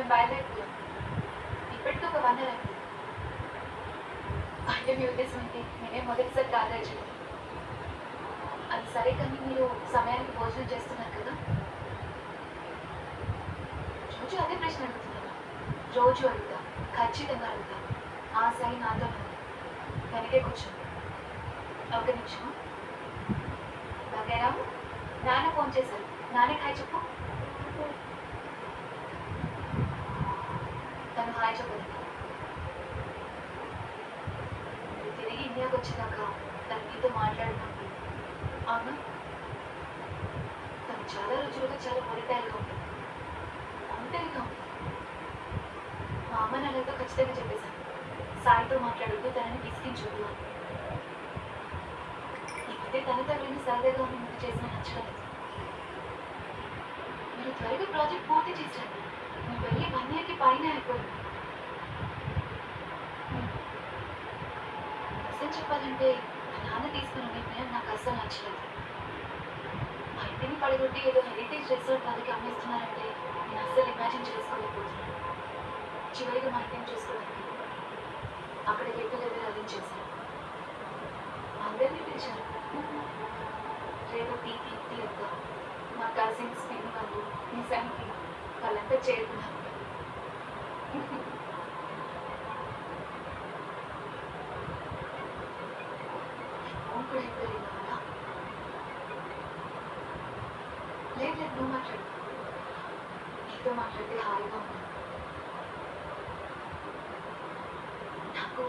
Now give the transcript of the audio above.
మేము బయలుదేరిపోయాం. ఇప్పటికీ ఒక 1 ఇయర్ అయింది. అంటే మీ ఉద్దేశం ఏంటి? నేనే మొదటిసారి కాల్ చేయడం. అది సరే, కానీ మీరు సమయానికి భోజనం చేస్తున్నారు కదా? రోజు అదే ప్రశ్న అడుగుతున్నాను. రోజు అడుగుతా, ఖచ్చితంగా అడుగుతా. ఆ సాయి నాతో వెనకే కూర్చోండి. ఒక నిమిషం. బాగారావు, నాన్న ఫోన్ చేశారు. నాన్నకి హాయ్ చెప్పు. తను హాయ్ చెప్పదు. మీరు తిరిగి ఇండియాకి వచ్చేదాకా తను మీతో మాట్లాడుతుంది. అవును, తను చాలా రోజులుగా చాలా పొలిటైల్గా ఉంటుంది, ఒంటరిగా ఉంటుంది. మా అమ్మ నాన్నతో ఖచ్చితంగా చెప్పేశాను, సాయితో మాట్లాడుతూ తనని విసిగించొద్దు అని. ఈ మధ్య తనతో వెళ్ళి సరదాగా ఉన్న ముందు చేసిన నచ్చలేదు. మీరు త్వరగా ప్రాజెక్ట్ పూర్తి చేశారు. మీరు వెళ్ళి 1 ఇయర్కి పైన అయిపోయింది. నిజం చెప్పాలంటే మా నాన్న తీసుకున్న నిర్ణయం నాకు అస్సలు నచ్చలేదు. మా ఇంటిని పడగొట్టి ఏదో హెరిటేజ్ రిసార్ట్ వాళ్ళకి అమ్మేస్తున్నారంటే నేను అస్సలు ఇమాజిన్ చేసుకోలేకపోతున్నాను. చివరిగా మా ఇంటిని చూసుకోవడానికి అక్కడ గెట్ టుగెదర్ అరేంజ్ చేశారు. అందరినీ పిలిచారు. రేవతి, కీర్తి అక్క, మా కజిన్స్, పిన్ని వాళ్ళు, నిజానికి వాళ్ళంతా చేరుకున్నారు. ఫోన్ కూడా ఎప్పుడు కదా? లేదు లేదు, నువ్వు మాట్లాడు. నీతో మాట్లాడితే హాయిగా ఉంది నాకు.